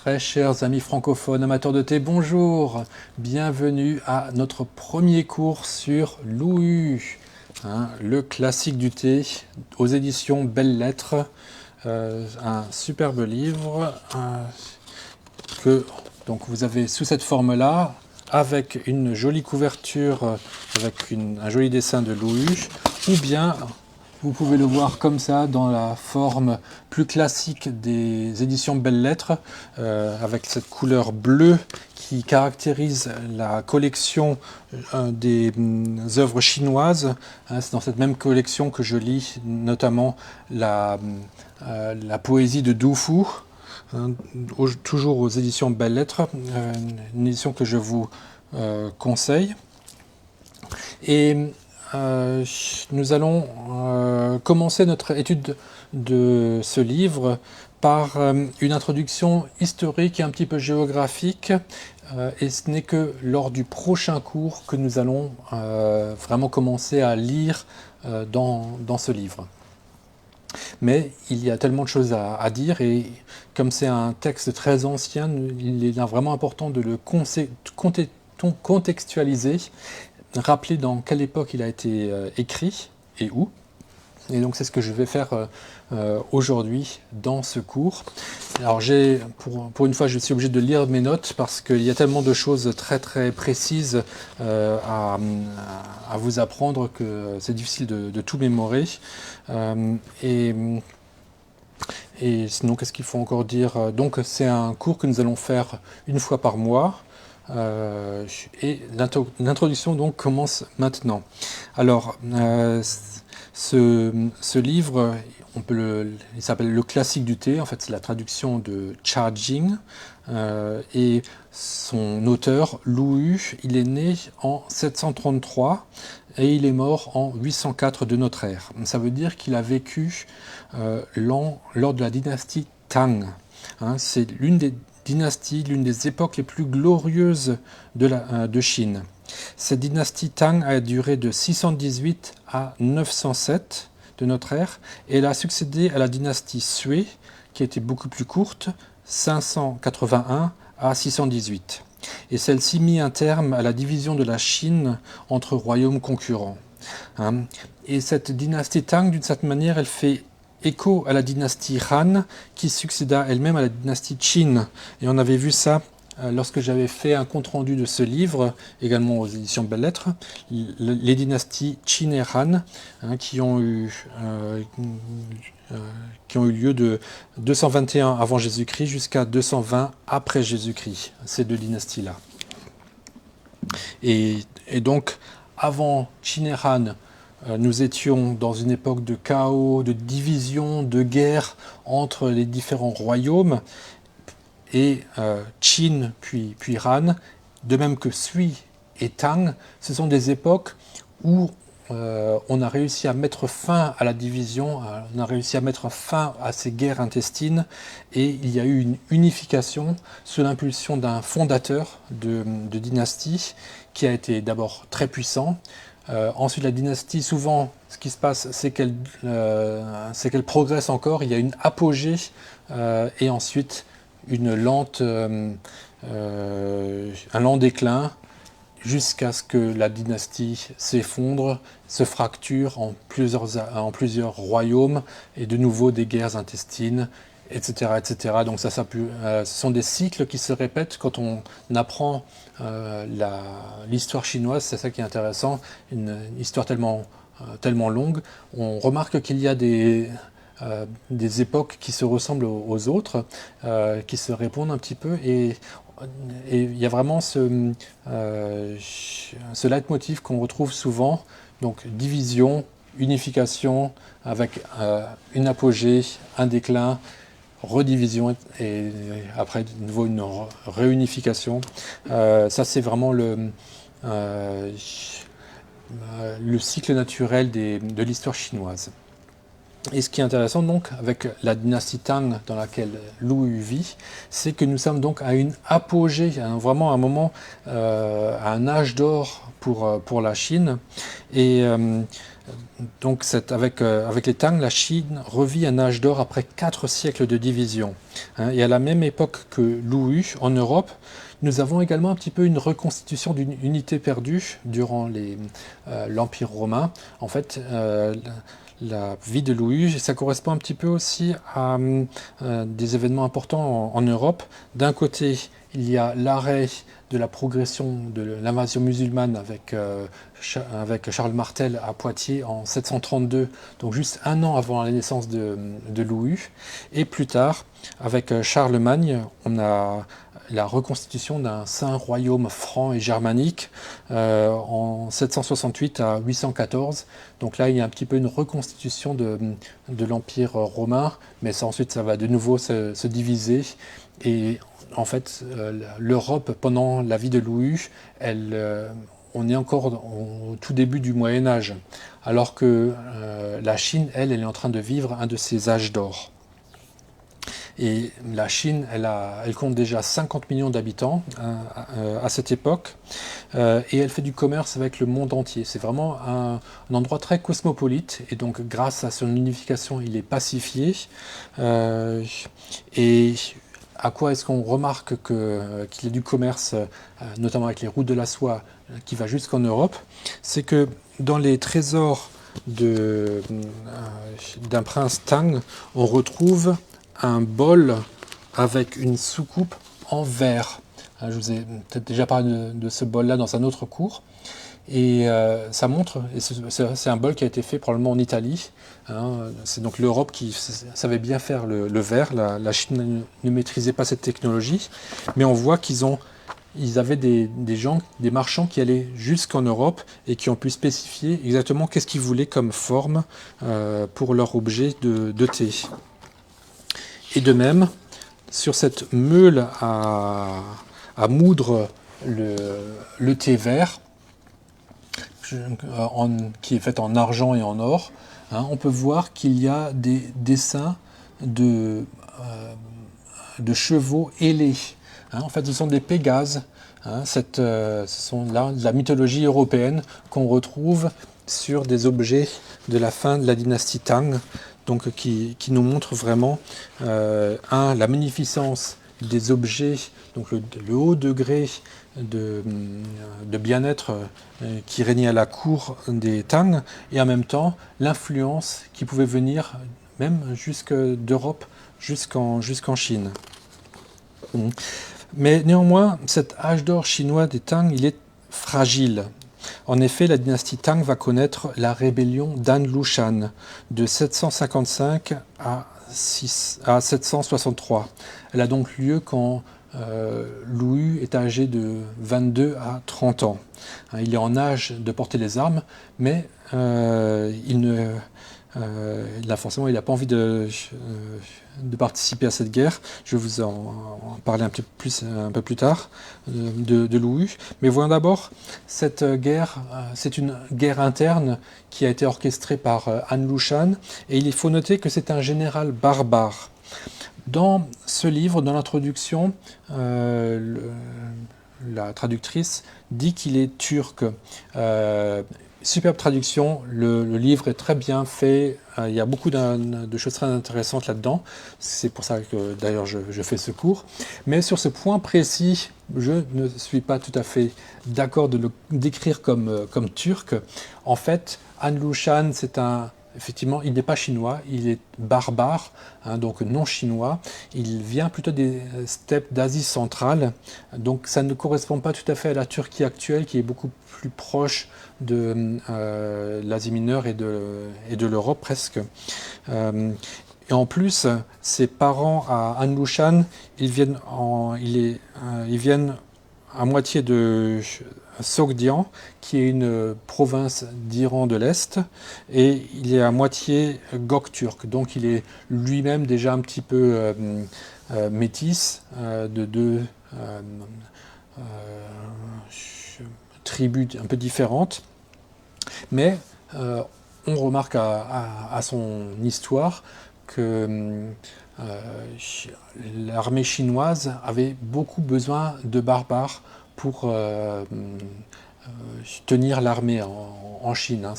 Très chers amis francophones, amateurs de thé, bonjour. Bienvenue à notre premier cours sur l'OU, le classique du thé, aux éditions Belles Lettres. Un superbe livre que donc, vous avez sous cette forme-là, avec une jolie couverture, avec un joli dessin de l'OU, ou bien vous pouvez le voir comme ça, dans la forme plus classique des éditions Belles Lettres, avec cette couleur bleue qui caractérise la collection des œuvres chinoises. C'est dans cette même collection que je lis notamment la poésie de Du Fu, toujours aux éditions Belles Lettres, une édition que je vous conseille. Et nous allons commencer notre étude de ce livre par une introduction historique et un petit peu géographique, et ce n'est que lors du prochain cours que nous allons vraiment commencer à lire dans ce livre. Mais il y a tellement de choses à dire, et comme c'est un texte très ancien, il est vraiment important de le contextualiser, rappeler dans quelle époque il a été écrit et où. Et donc c'est ce que je vais faire aujourd'hui dans ce cours. Alors pour une fois, je suis obligé de lire mes notes parce qu'il y a tellement de choses très très précises à vous apprendre que c'est difficile de tout mémorer. Et sinon, qu'est-ce qu'il faut encore dire? Donc c'est un cours que nous allons faire une fois par mois. Et l'introduction donc commence maintenant. Alors, ce livre, il s'appelle Le classique du thé. En fait, c'est la traduction de Cha Jing. Et son auteur, Lu, il est né en 733 et il est mort en 804 de notre ère. Ça veut dire qu'il a vécu lors de la dynastie Tang. C'est l'une des dynastie, l'une des époques les plus glorieuses de Chine. Cette dynastie Tang a duré de 618 à 907 de notre ère, et elle a succédé à la dynastie Sui, qui était beaucoup plus courte, 581 à 618. Et celle-ci mit un terme à la division de la Chine entre royaumes concurrents. Et cette dynastie Tang, d'une certaine manière, elle fait écho à la dynastie Han, qui succéda elle-même à la dynastie Qin. Et on avait vu ça lorsque j'avais fait un compte-rendu de ce livre, également aux éditions Belles Lettres, les dynasties Qin et Han, qui ont eu lieu de 221 avant Jésus-Christ jusqu'à 220 après Jésus-Christ, ces deux dynasties-là. Et donc, avant Qin et Han, nous étions dans une époque de chaos, de division, de guerre entre les différents royaumes, et Qin puis Han, de même que Sui et Tang, ce sont des époques où on a réussi à mettre fin à la division, on a réussi à mettre fin à ces guerres intestines, et il y a eu une unification sous l'impulsion d'un fondateur de dynastie qui a été d'abord très puissant. Ensuite, la dynastie, souvent, ce qui se passe, c'est qu'elle progresse encore. Il y a une apogée et ensuite un lent déclin jusqu'à ce que la dynastie s'effondre, se fracture en plusieurs royaumes et de nouveau des guerres intestines, etc., etc. Donc ce sont des cycles qui se répètent quand on apprend l'histoire chinoise. C'est ça qui est intéressant, une histoire tellement longue. On remarque qu'il y a des époques qui se ressemblent aux autres, qui se répondent un petit peu, et il y a vraiment ce leitmotiv qu'on retrouve souvent, donc division, unification, avec une apogée, un déclin, redivision, et après de nouveau une réunification. Ça, c'est vraiment le cycle naturel de l'histoire chinoise. Et ce qui est intéressant donc avec la dynastie Tang dans laquelle Lu Yu vit, c'est que nous sommes donc à une apogée, vraiment un moment, à un âge d'or pour la Chine. Et donc avec les Tang, la Chine revit un âge d'or après 4 siècles de division. Et à la même époque que Lu Yu, en Europe, nous avons également un petit peu une reconstitution d'une unité perdue durant l'Empire romain. En fait, la vie de Louis, ça correspond un petit peu aussi à des événements importants en Europe. D'un côté, il y a l'arrêt de la progression de l'invasion musulmane avec Charles Martel à Poitiers en 732, donc juste un an avant la naissance de Louis. Et plus tard, avec Charlemagne, on a la reconstitution d'un saint royaume franc et germanique en 768 à 814. Donc là, il y a un petit peu une reconstitution de l'Empire romain, mais ensuite, ça va de nouveau se diviser. Et en fait, l'Europe, pendant la vie de Louis, on est encore au tout début du Moyen Âge, alors que la Chine, elle est en train de vivre un de ses âges d'or. Et la Chine, elle compte déjà 50 millions d'habitants à cette époque, et elle fait du commerce avec le monde entier. C'est vraiment un endroit très cosmopolite, et donc grâce à son unification, il est pacifié. Et à quoi est-ce qu'on remarque qu'il y a du commerce, notamment avec les routes de la soie, qui va jusqu'en Europe? C'est que dans les trésors d'un prince Tang, on retrouve un bol avec une soucoupe en verre. Je vous ai peut-être déjà parlé de ce bol-là dans un autre cours. Et ça montre, et c'est un bol qui a été fait probablement en Italie. C'est donc l'Europe qui savait bien faire le verre. La Chine ne maîtrisait pas cette technologie. Mais on voit ils avaient des gens, des marchands qui allaient jusqu'en Europe et qui ont pu spécifier exactement qu'est-ce qu'ils voulaient comme forme pour leur objet de thé. Et de même, sur cette meule à moudre le thé vert, qui est faite en argent et en or, on peut voir qu'il y a des dessins de chevaux ailés. En fait, ce sont des pégases. Ce sont là de la mythologie européenne qu'on retrouve sur des objets de la fin de la dynastie Tang, donc qui nous montre vraiment la magnificence des objets, donc le haut degré de bien-être qui régnait à la cour des Tang, et en même temps l'influence qui pouvait venir même jusque d'Europe jusqu'en Chine. Mais néanmoins, cet âge d'or chinois des Tang, il est fragile. En effet, la dynastie Tang va connaître la rébellion d'An Lushan de 755 à 763. Elle a donc lieu quand Lu Yu est âgé de 22 à 30 ans. Il est en âge de porter les armes, mais forcément, il n'a pas envie de participer à cette guerre. Je vais vous en parler un peu plus tard de Lu Yu. Mais voyons d'abord cette guerre. C'est une guerre interne qui a été orchestrée par An Lushan. Et il faut noter que c'est un général barbare. Dans ce livre, dans l'introduction, la traductrice dit qu'il est turc. Superbe traduction, le livre est très bien fait, il y a beaucoup de choses très intéressantes là-dedans, c'est pour ça que d'ailleurs je fais ce cours. Mais sur ce point précis, je ne suis pas tout à fait d'accord de le décrire comme turc. En fait, An Lushan, effectivement, il n'est pas chinois, il est barbare, donc non chinois. Il vient plutôt des steppes d'Asie centrale, donc ça ne correspond pas tout à fait à la Turquie actuelle, qui est beaucoup plus proche de l'Asie mineure et de l'Europe presque. Et en plus, ses parents à An Lushan, ils viennent à moitié de Sogdian, qui est une province d'Iran de l'Est, et il est à moitié Gökturk, donc il est lui-même déjà un petit peu métis de deux tribus un peu différentes. Mais on remarque à son histoire que l'armée chinoise avait beaucoup besoin de barbares pour tenir l'armée en Chine. Hein.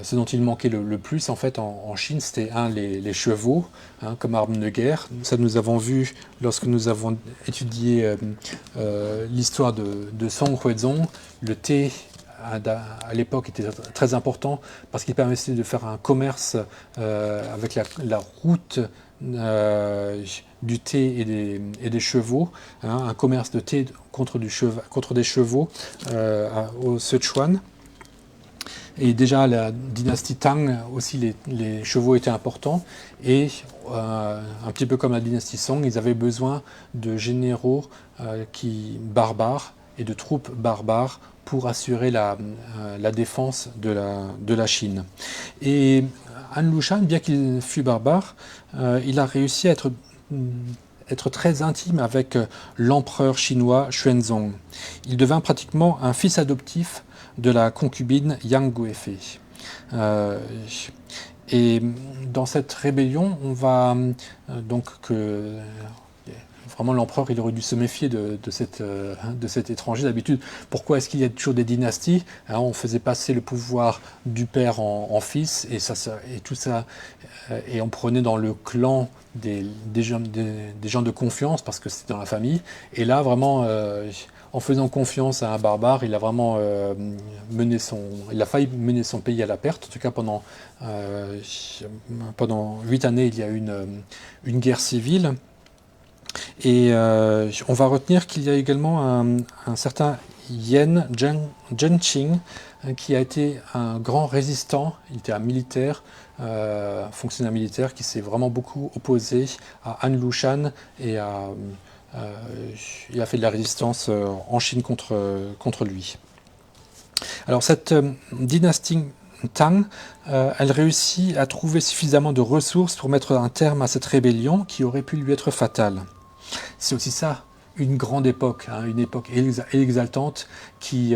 Ce dont il manquait le plus en fait en Chine, c'était les chevaux hein, comme arme de guerre. Ça nous avons vu lorsque nous avons étudié l'histoire de Song Huizong. Le thé à l'époque était très important parce qu'il permettait de faire un commerce avec la route du thé et des chevaux, hein, un commerce de thé contre des chevaux au Sichuan. Et déjà la dynastie Tang aussi, les chevaux étaient importants. Et un petit peu comme la dynastie Song, ils avaient besoin de généraux barbares et de troupes barbares pour assurer la défense de la Chine. Et Han Lushan, bien qu'il fût barbare, il a réussi à être très intime avec l'empereur chinois Xuanzong. Il devint pratiquement un fils adoptif de la concubine Yang Guifei. Et dans cette rébellion, on va donc que vraiment l'empereur il aurait dû se méfier de cet étranger. D'habitude, pourquoi est-ce qu'il y a toujours des dynasties? Alors, on faisait passer le pouvoir du père en fils et tout ça, et on prenait dans le clan des gens de confiance parce que c'était dans la famille. Et là, vraiment, en faisant confiance à un barbare, il a vraiment il a failli mener son pays à la perte. En tout cas, pendant 8 années, il y a eu une guerre civile. Et on va retenir qu'il y a également un certain Yan Zhenqing qui a été un grand résistant. Il était un militaire, fonctionnaire militaire, qui s'est vraiment beaucoup opposé à Han Lushan et il a fait de la résistance en Chine contre lui. Alors cette dynastie Tang, elle réussit à trouver suffisamment de ressources pour mettre un terme à cette rébellion qui aurait pu lui être fatale. C'est aussi ça, une grande époque, hein, une époque exaltante qui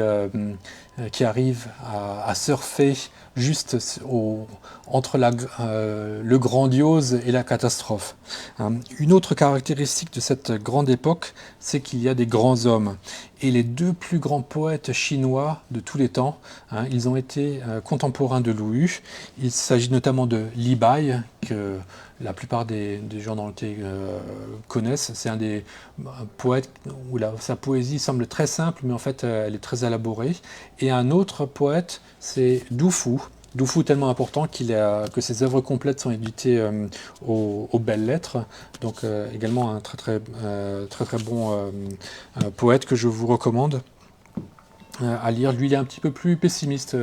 arrive à surfer juste entre le grandiose et la catastrophe. Une autre caractéristique de cette grande époque, c'est qu'il y a des grands hommes. Et les deux plus grands poètes chinois de tous les temps, hein, ils ont été contemporains de Lu Yu. Il s'agit notamment de Li Bai, que la plupart des gens dans le thé connaissent. C'est un des poètes où sa poésie semble très simple, mais en fait elle est très élaborée. Et un autre poète, c'est Du Fu. Du Fu tellement important que ses œuvres complètes sont éditées aux Belles Lettres. Donc également un très bon poète que je vous recommande à lire. Lui, il est un petit peu plus pessimiste,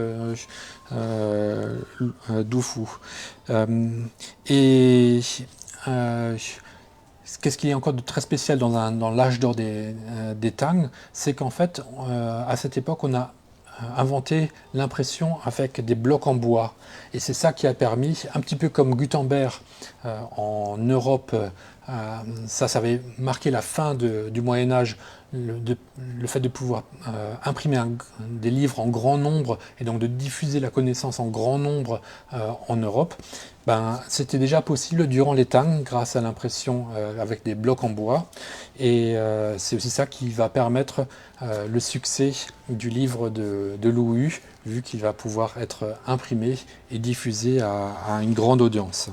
Du Fu. Et qu'est-ce qu'il y a encore de très spécial dans l'âge d'or des Tang, c'est qu'en fait, à cette époque, on a inventé l'impression avec des blocs en bois. Et c'est ça qui a permis, un petit peu comme Gutenberg en Europe, ça avait marqué la fin du Moyen-Âge, le fait de pouvoir imprimer des livres en grand nombre et donc de diffuser la connaissance en grand nombre en Europe. C'était déjà possible durant les Tang grâce à l'impression avec des blocs en bois. Et c'est aussi ça qui va permettre le succès du livre de Lu Yu, vu qu'il va pouvoir être imprimé et diffusé à une grande audience.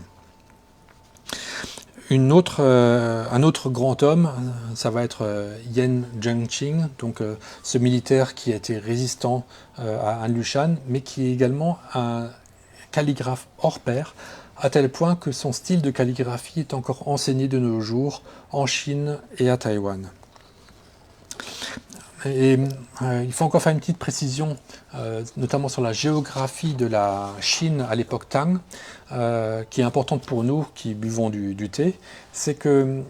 Un autre grand homme, ça va être Yan Zhenqing, donc ce militaire qui a été résistant à Han Lushan, mais qui est également un calligraphe hors pair, à tel point que son style de calligraphie est encore enseigné de nos jours en Chine et à Taïwan. Et il faut encore faire une petite précision, notamment sur la géographie de la Chine à l'époque Tang, qui est importante pour nous qui buvons du thé. C'est que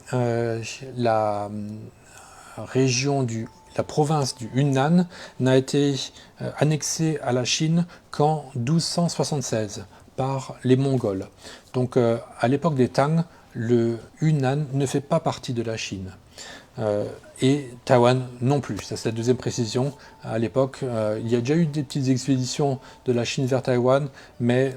la province du Yunnan n'a été annexée à la Chine qu'en 1276 par les Mongols. Donc à l'époque des Tang, le Yunnan ne fait pas partie de la Chine. Et Taïwan non plus. Ça, c'est la deuxième précision. À l'époque, il y a déjà eu des petites expéditions de la Chine vers Taïwan, mais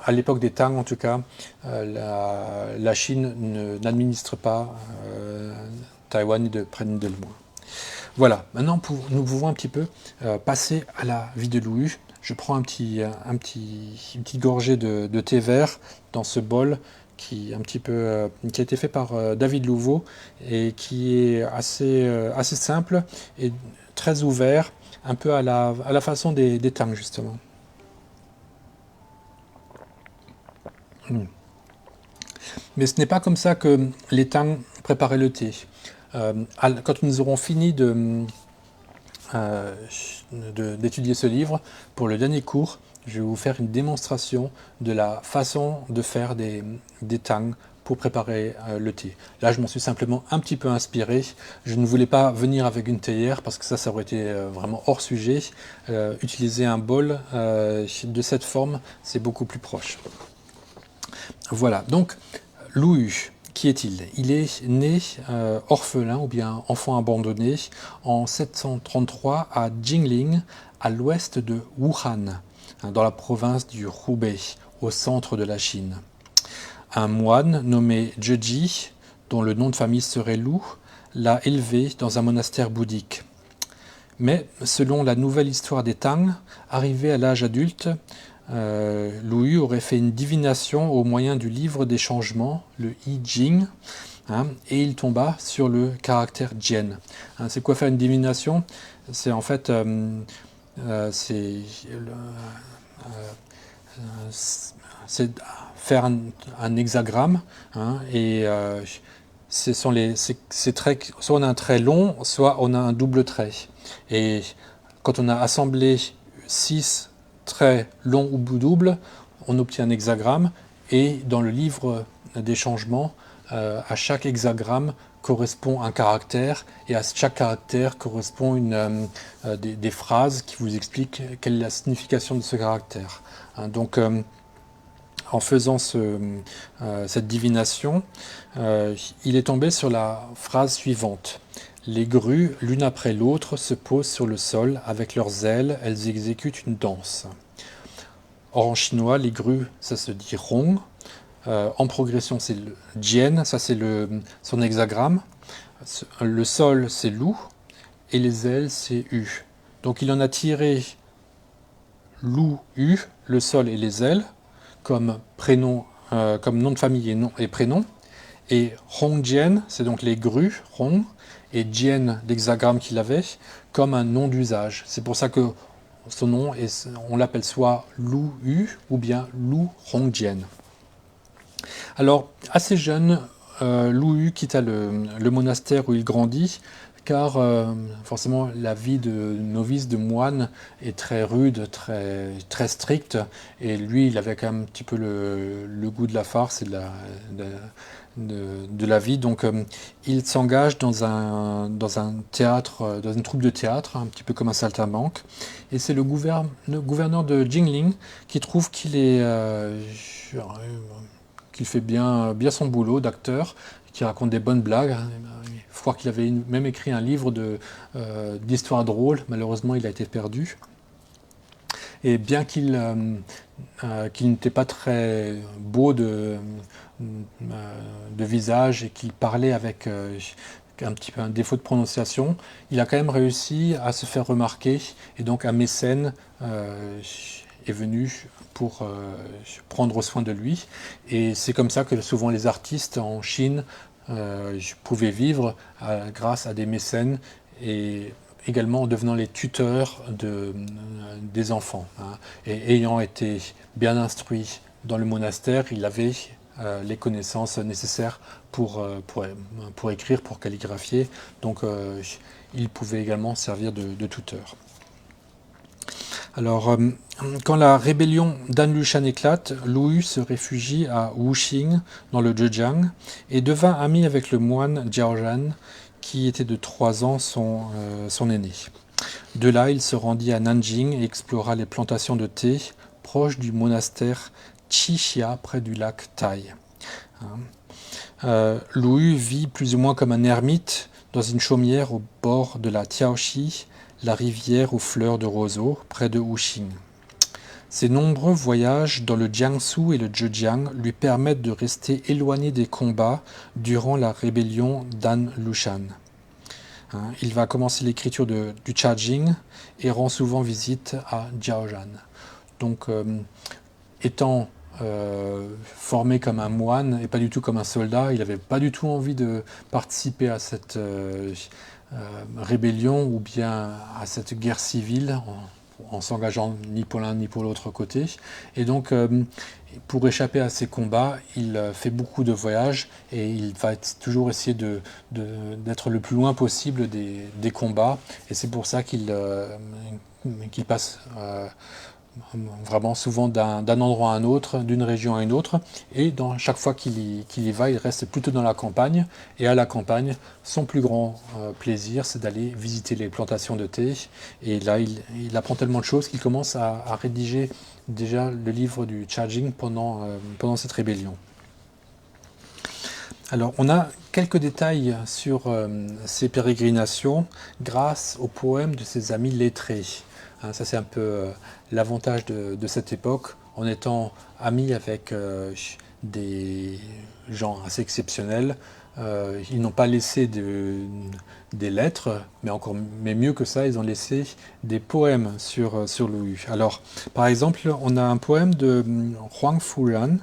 à l'époque des Tang, en tout cas, la Chine n'administre pas Taïwan ni de près ni de loin. Voilà, maintenant nous pouvons un petit peu passer à la vie de Lu Yu. Je prends une petite gorgée de thé vert dans ce bol qui a été fait par David Louveau et qui est assez simple et très ouvert, un peu à la façon des Tang justement. Mais ce n'est pas comme ça que les Tang préparaient le thé. Quand nous aurons fini d'étudier ce livre, pour le dernier cours, je vais vous faire une démonstration de la façon de faire des Tang pour préparer le thé. Là, je m'en suis simplement un petit peu inspiré. Je ne voulais pas venir avec une théière parce que ça aurait été vraiment hors sujet. Utiliser un bol de cette forme, c'est beaucoup plus proche. Voilà, donc Lu Yu, qui est-il? Il est né orphelin ou bien enfant abandonné en 733 à Jingling, à l'ouest de Wuhan, dans la province du Hubei, au centre de la Chine. Un moine nommé Zheji, dont le nom de famille serait Lu, l'a élevé dans un monastère bouddhique. Mais selon la nouvelle histoire des Tang, arrivé à l'âge adulte, Lu Yu aurait fait une divination au moyen du livre des changements, le I Ching, et il tomba sur le caractère Jian. C'est quoi faire une divination? C'est en fait c'est faire un hexagramme, et ces traits, soit on a un trait long, soit on a un double trait. Et quand on a assemblé 6 traits longs ou doubles, on obtient un hexagramme, et dans le livre des changements, à chaque hexagramme correspond un caractère, et à chaque caractère correspond des phrases qui vous expliquent quelle est la signification de ce caractère. Donc, en faisant cette divination, il est tombé sur la phrase suivante. Les grues, l'une après l'autre, se posent sur le sol, avec leurs ailes, elles exécutent une danse. Or en chinois, les grues, ça se dit rong. En progression, c'est le jian, ça c'est son hexagramme. Le sol, c'est lu, et les ailes, c'est u. Donc il en a tiré lu, u, le sol et les ailes, comme prénom, comme nom de famille et prénom. Et Hongjian, c'est donc les grues, Hong, et Jian, l'hexagramme qu'il avait, comme un nom d'usage. C'est pour ça que son nom, on l'appelle soit Lu Yu ou bien Lu Hongjian. Alors, assez jeune, Lu Yu quitta le monastère où il grandit, car forcément la vie de novice, de moine, est très rude, très stricte, et lui, il avait quand même un petit peu le goût de la farce et de la vie, donc il s'engage dans un théâtre, dans une troupe de théâtre, un petit peu comme un saltimbanque, et c'est le gouverneur de Jingling qui trouve qu'il fait bien son boulot d'acteur, qui raconte des bonnes blagues. Il faut croire qu'il avait même écrit un livre d'histoires drôles. Malheureusement, il a été perdu. Et bien qu'il n'était pas très beau de visage et qu'il parlait avec un petit peu un défaut de prononciation, il a quand même réussi à se faire remarquer. Et donc un mécène est venu pour prendre soin de lui. Et c'est comme ça que souvent les artistes en Chine pouvaient vivre grâce à des mécènes, et également en devenant les tuteurs des enfants. Et ayant été bien instruit dans le monastère, il avait les connaissances nécessaires pour écrire, pour calligraphier. Donc il pouvait également servir de tuteur. Alors, quand la rébellion d'An Lushan éclate, Lu Yu se réfugie à Wuxing, dans le Zhejiang, et devint ami avec le moine Jiaozhan, qui était de 3 ans son aîné. De là, il se rendit à Nanjing et explora les plantations de thé proches du monastère Qixia, près du lac Tai. hein. Lu Yu vit plus ou moins comme un ermite dans une chaumière au bord de la Tiaoxi, la rivière aux fleurs de roseau, près de Wuxing. Ses nombreux voyages dans le Jiangsu et le Zhejiang lui permettent de rester éloigné des combats durant la rébellion d'An Lushan. Hein, il va commencer l'écriture du Chajing et rend souvent visite à Jiaozhan. Donc, étant formé comme un moine et pas du tout comme un soldat, il n'avait pas du tout envie de participer à cette rébellion ou bien à cette guerre civile en s'engageant ni pour l'un ni pour l'autre côté. Et donc, pour échapper à ces combats, il fait beaucoup de voyages et il va toujours essayer d'être le plus loin possible des combats. Et c'est pour ça qu'il passe vraiment souvent d'un endroit à un autre, d'une région à une autre. Et chaque fois qu'il y va, il reste plutôt dans la campagne. Et à la campagne, son plus grand plaisir, c'est d'aller visiter les plantations de thé. Et là, il apprend tellement de choses qu'il commence à rédiger déjà le livre du Chajing pendant cette rébellion. Alors, on a quelques détails sur ces pérégrinations grâce aux poèmes de ses amis lettrés. Hein, ça, c'est un peu l'avantage de cette époque, en étant amis avec des gens assez exceptionnels. Ils n'ont pas laissé des lettres, mais mieux que ça, ils ont laissé des poèmes sur Lu Yu. Alors, par exemple, on a un poème de Huang Furan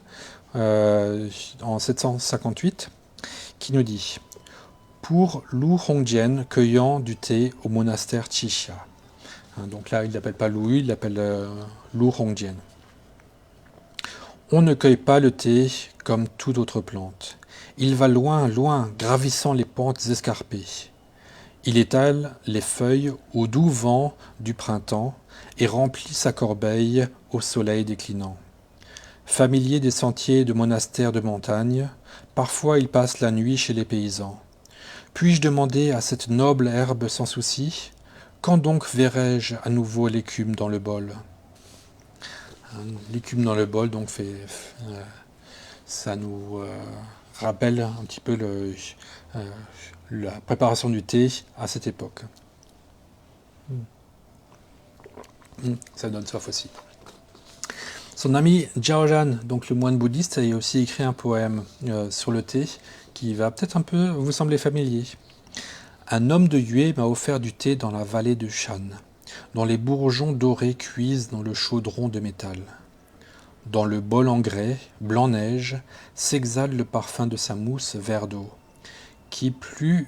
en 758 qui nous dit « Pour Lu Hongjian cueillant du thé au monastère Qixia ». Donc là, il ne l'appelle pas Lu Yu, il l'appelle Lu Hongjian. On ne cueille pas le thé comme toute autre plante. Il va loin, loin, gravissant les pentes escarpées. Il étale les feuilles au doux vent du printemps et remplit sa corbeille au soleil déclinant. Familier des sentiers de monastères de montagne, parfois il passe la nuit chez les paysans. Puis-je demander à cette noble herbe sans souci, quand donc verrai-je à nouveau l'écume dans le bol ? L'écume dans le bol, donc, ça nous rappelle un petit peu la préparation du thé à cette époque. Ça donne soif aussi. Son ami Jiaozhan, donc le moine bouddhiste, a aussi écrit un poème sur le thé qui va peut-être un peu vous sembler familier. Un homme de Yue m'a offert du thé dans la vallée de Shan, dont les bourgeons dorés cuisent dans le chaudron de métal. Dans le bol en grès, blanc neige, s'exhale le parfum de sa mousse vert d'eau, qui plus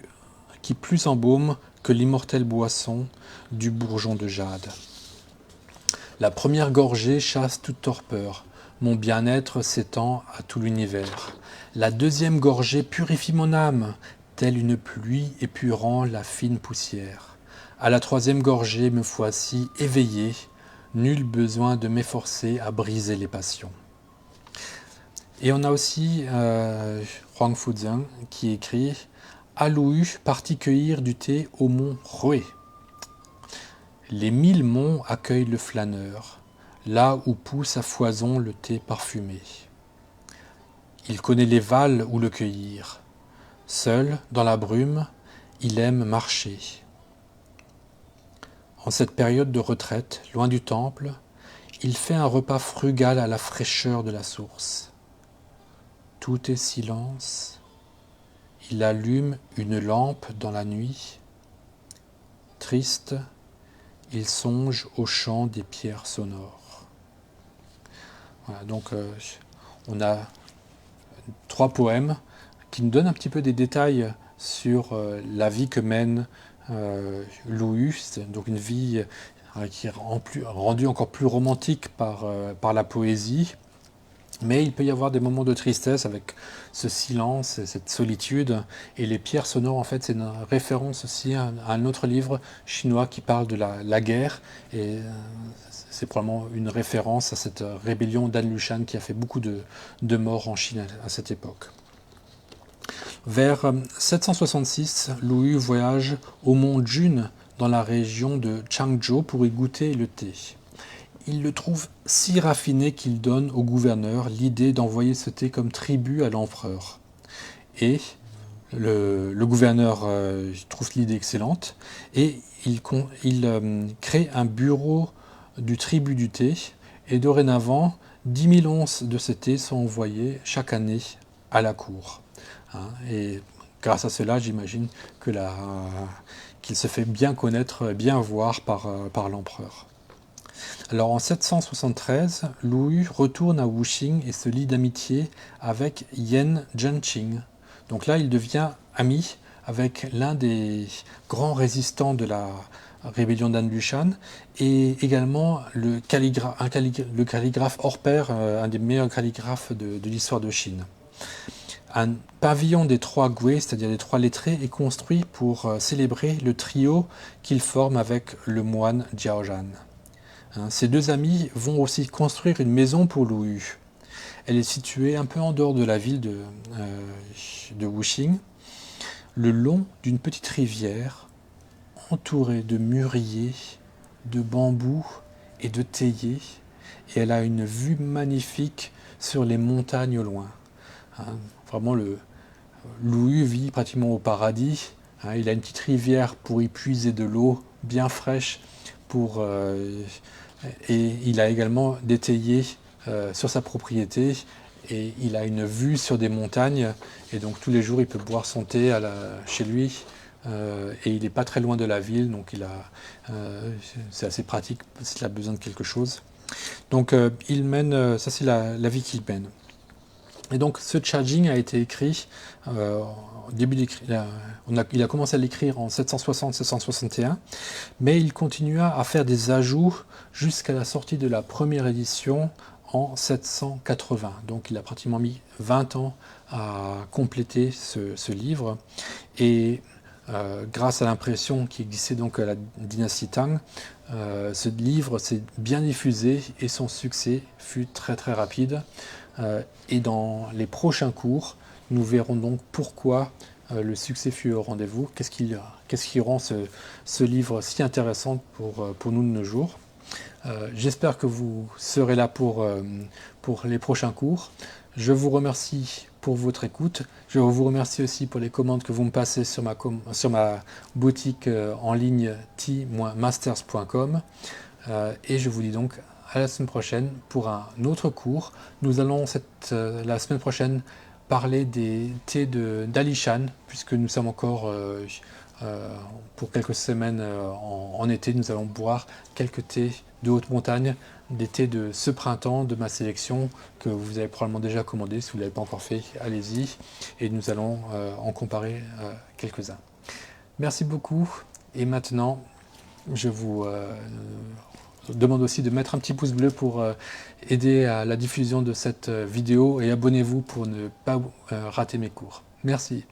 embaume que l'immortelle boisson du bourgeon de jade. La première gorgée chasse toute torpeur, mon bien-être s'étend à tout l'univers. La deuxième gorgée purifie mon âme, telle une pluie épurant la fine poussière. À la troisième gorgée me voici éveillé, nul besoin de m'efforcer à briser les passions. Et on a aussi Huang Fuzheng qui écrit « À Lu Yu partit cueillir du thé au mont Roué. Les 1000 monts accueillent le flâneur, là où pousse à foison le thé parfumé. Il connaît les vals où le cueillir. Seul, dans la brume, il aime marcher. En cette période de retraite, loin du temple, il fait un repas frugal à la fraîcheur de la source. Tout est silence. Il allume une lampe dans la nuit. Triste, il songe au chant des pierres sonores. » Voilà, donc on a 3 poèmes qui nous donnent un petit peu des détails sur la vie que mène Lu Yu. C'est donc une vie qui est rendue encore plus romantique par la poésie. Mais il peut y avoir des moments de tristesse avec ce silence et cette solitude. Et les pierres sonores, en fait, c'est une référence aussi à un autre livre chinois qui parle de la guerre. Et c'est probablement une référence à cette rébellion d'An Lushan qui a fait beaucoup de morts en Chine à cette époque. Vers 766, Lu Yu voyage au mont Jun dans la région de Changzhou pour y goûter le thé. il le trouve si raffiné qu'il donne au gouverneur l'idée d'envoyer ce thé comme tribut à l'empereur. Et le gouverneur trouve l'idée excellente et il crée un bureau du tribut du thé et dorénavant 10 000 onces de ce thé sont envoyées chaque année à la cour. Et grâce à cela, j'imagine que qu'il se fait bien connaître, bien voir par l'empereur. Alors en 773, Lu retourne à Wuxing et se lie d'amitié avec Yan Zhenqing. Donc là, il devient ami avec l'un des grands résistants de la rébellion d'An Lushan et également le calligraphe hors pair, un des meilleurs calligraphes de l'histoire de Chine. Un pavillon des trois Gui, c'est-à-dire des trois lettrés, est construit pour célébrer le trio qu'il forme avec le moine Jiaozhan. Ces deux amis vont aussi construire une maison pour Lu Yu. Elle est située un peu en dehors de la ville de Wuxing, le long d'une petite rivière entourée de mûriers, de bambous et de théiers, et elle a une vue magnifique sur les montagnes au loin. Vraiment, Lu Yu vit pratiquement au paradis. Il a une petite rivière pour y puiser de l'eau bien fraîche, et il a également des théiers sur sa propriété, et il a une vue sur des montagnes, et donc tous les jours il peut boire son thé chez lui, et il n'est pas très loin de la ville, donc c'est assez pratique s'il a besoin de quelque chose. Donc il mène, ça c'est la vie qu'il mène. Et donc ce Chajing a été écrit, il a commencé à l'écrire en 760-761, mais il continua à faire des ajouts jusqu'à la sortie de la première édition en 780. Donc il a pratiquement mis 20 ans à compléter ce livre. Et grâce à l'impression qui existait donc à la dynastie Tang, ce livre s'est bien diffusé et son succès fut très très rapide. Et dans les prochains cours, nous verrons donc pourquoi le succès fut au rendez-vous, qu'est-ce qui rend ce livre si intéressant pour nous de nos jours. J'espère que vous serez là pour les prochains cours. Je vous remercie pour votre écoute. Je vous remercie aussi pour les commandes que vous me passez sur ma boutique en ligne t-masters.com. Et je vous dis donc à la semaine prochaine pour un autre cours. Nous allons la semaine prochaine parler des thés d'Alishan, puisque nous sommes encore pour quelques semaines en été, nous allons boire quelques thés de haute montagne, des thés de ce printemps de ma sélection que vous avez probablement déjà commandé. Si vous ne l'avez pas encore fait, allez-y et nous allons en comparer quelques-uns. Merci beaucoup et maintenant je vous demande aussi de mettre un petit pouce bleu pour aider à la diffusion de cette vidéo et abonnez-vous pour ne pas rater mes cours. Merci.